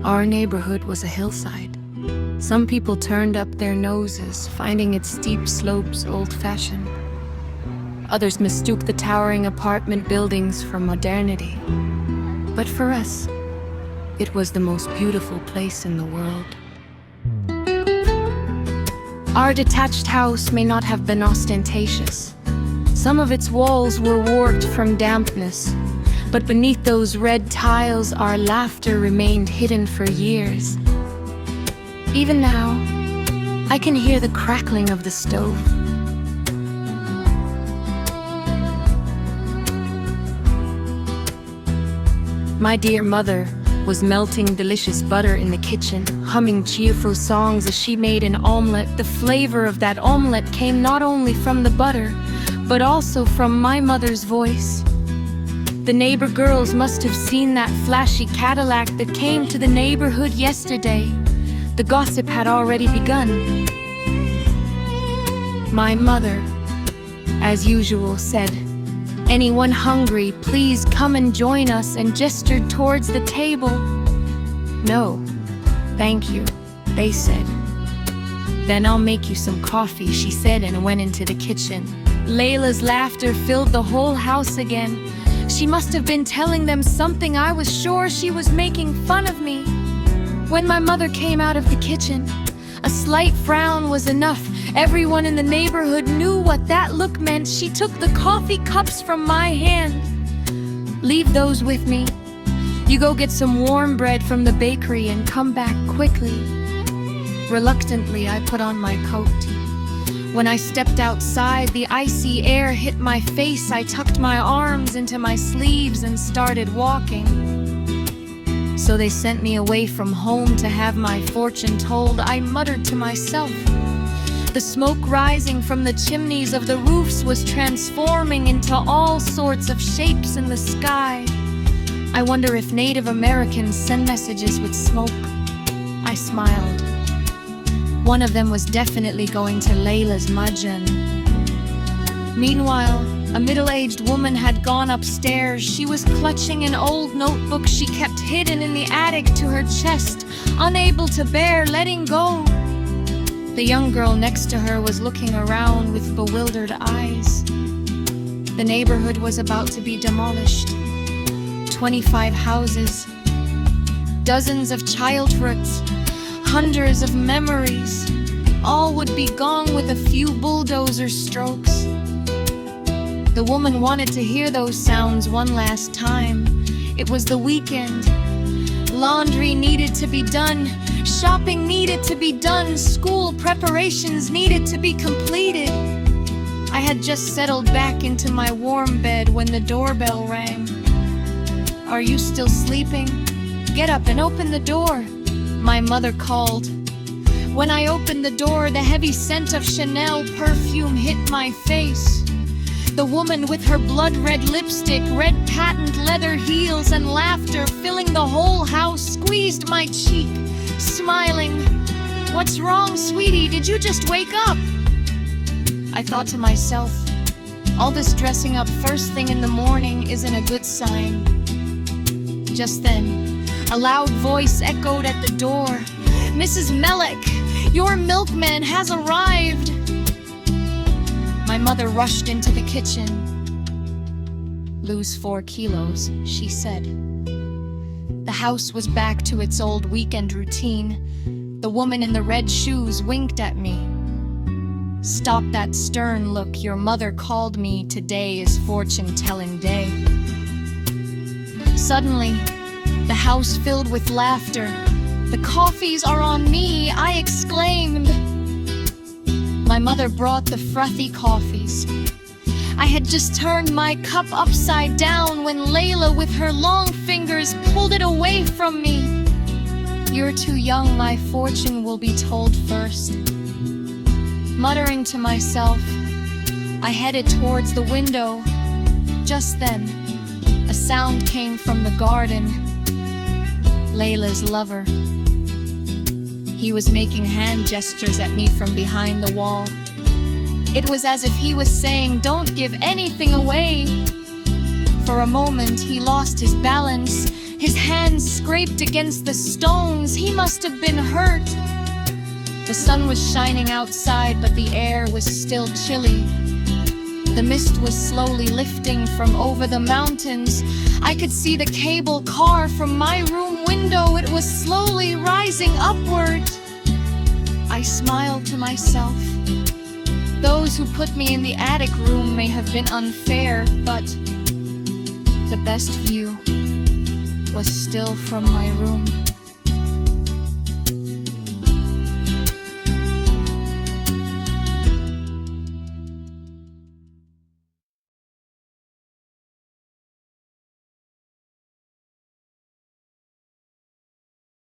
Our neighborhood was a hillside. Some people turned up their noses, finding its steep slopes old-fashioned. Others mistook the towering apartment buildings for modernity. But for us, it was the most beautiful place in the world. Our detached house may not have been ostentatious. Some of its walls were warped from dampness, but beneath those red tiles our laughter remained hidden for years. Even now, I can hear the crackling of the stove. My dear mother was melting delicious butter in the kitchen, humming cheerful songs as she made an omelette. The flavor of that omelette came not only from the butter, but also from my mother's voice. The neighbor girls must have seen that flashy Cadillac that came to the neighborhood yesterday. The gossip had already begun. My mother, as usual, said, "Anyone hungry, please come and join us," and gestured towards the table. "No, thank you," they said. "Then I'll make you some coffee," she said, and went into the kitchen. Layla's laughter filled the whole house again. She must have been telling them something. I was sure she was making fun of me. When my mother came out of the kitchen, a slight frown was enough. Everyone in the neighborhood knew what that look meant. She took the coffee cups from my hand. "Leave those with me. You go get some warm bread from the bakery and come back quickly." Reluctantly, I put on my coat. When I stepped outside, the icy air hit my face. I tucked my arms into my sleeves and started walking. So they sent me away from home to have my fortune told, I muttered to myself. The smoke rising from the chimneys of the roofs was transforming into all sorts of shapes in the sky. I wonder if Native Americans send messages with smoke. I smiled. One of them was definitely going to Layla's mahjong. Meanwhile, a middle-aged woman had gone upstairs. She was clutching an old notebook she kept hidden in the attic to her chest, unable to bear letting go. The young girl next to her was looking around with bewildered eyes. The neighborhood was about to be demolished. 25 houses, dozens of childhoods, hundreds of memories, all would be gone with a few bulldozer strokes. The woman wanted to hear those sounds one last time. It was the weekend. Laundry needed to be done. Shopping needed to be done. School preparations needed to be completed. I had just settled back into my warm bed when the doorbell rang. "Are you still sleeping? Get up and open the door," my mother called. When I opened the door, the heavy scent of Chanel perfume hit my face. The woman with her blood-red lipstick, red patent leather heels, and laughter filling the whole house squeezed my cheek, smiling. "What's wrong, sweetie? Did you just wake up?" I thought to myself, all this dressing up first thing in the morning isn't a good sign. Just then, a loud voice echoed at the door. "Mrs. Melek, your milkman has arrived." My mother rushed into the kitchen. "Lose 4 kilos, she said. The house was back to its old weekend routine. The woman in the red shoes winked at me. "Stop that stern look. Your mother called me. Today is fortune-telling day." Suddenly, the house filled with laughter. "The coffees are on me," I exclaimed. My mother brought the frothy coffees. I had just turned my cup upside down when Layla, with her long fingers, pulled it away from me. "You're too young. My fortune will be told first." Muttering to myself, I headed towards the window. Just then, a sound came from the garden. Layla's lover. He was making hand gestures at me from behind the wall. It was as if he was saying, "Don't give anything away." For a moment, he lost his balance. His hands scraped against the stones. He must have been hurt. The sun was shining outside, but the air was still chilly. The mist was slowly lifting from over the mountains. I could see the cable car from my room window. It was slowly rising upward. I smiled to myself. Those who put me in the attic room may have been unfair, but the best view was still from my room.